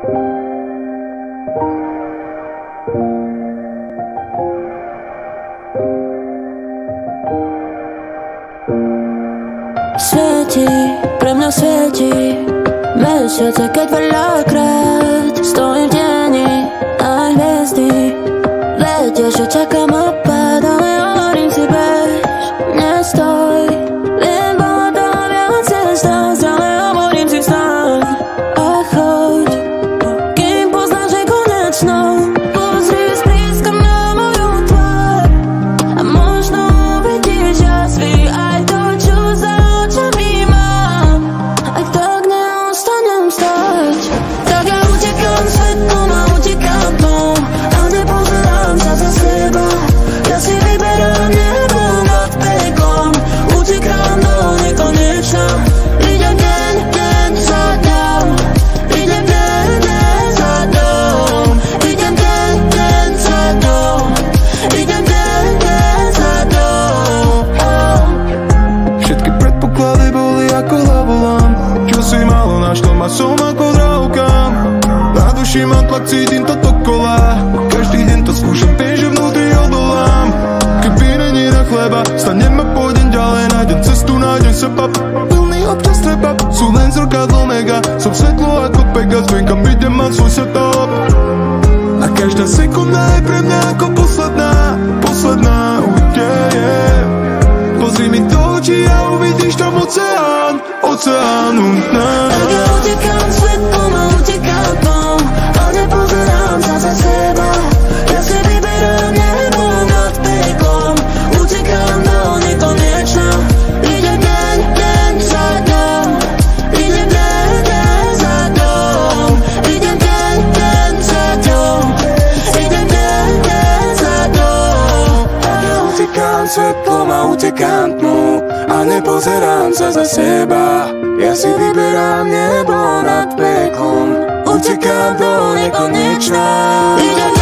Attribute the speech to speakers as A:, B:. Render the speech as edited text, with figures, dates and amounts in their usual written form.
A: Svieti, pre mňa svieti mesiace, keď veľakrát stojím v tieni a hviezdy vedia, že čakám opad, ale hovorím si bež, nestoj. Viem, bolo to viac cesta, stále hovorím si vstaň a choď, kým poznáš, že konečno. Pozri zblízka na moju tvár a možno uvidíš jasný aj to, čo za očami mám. Ak tak neostanem stať, tak ja utekám svetlom a utekám tmou a nepozerám sa za seba. Ja si vyberám nebo nad peklom, utekám do nekonečna. Idem deň za dňou, idem deň za dňou, idem deň za dňou, idem deň za dňou.
B: Všetky predpoklady boli ako hlavolám, čo si malo, našlo ma som ako drahokám. Na duši mám tlak, cítim to dokola, každý deň to skúšam, viem, že vnútri odolám. Keby není na chleba, stanem a pôjdem ďalej, nájdem cestu, nájdem seba. Plný občas treba, sú len zrkadlo mega, som svetlo ako Pegas, viem kam idem, mám svoj setup. A každá sekunda je pre mňa ako posledná, posledná udeje. Pozri mi do očí a uvidíš tam oceán, oceánu.
A: Tak ja utekám svetlom a utekám tmou a nepozerám sa za seba. Ja si vyberám nebo nad peklom, utekám do nekonečna. Idem deň za dňou, idem deň za dňou, idem deň za dňou, idem deň za dňou.
B: Utekám svetlom a utekám tmou a nepozerám sa za seba. Ja si vyberám nebo nad peklom, utekám do nekonečna.
A: Idem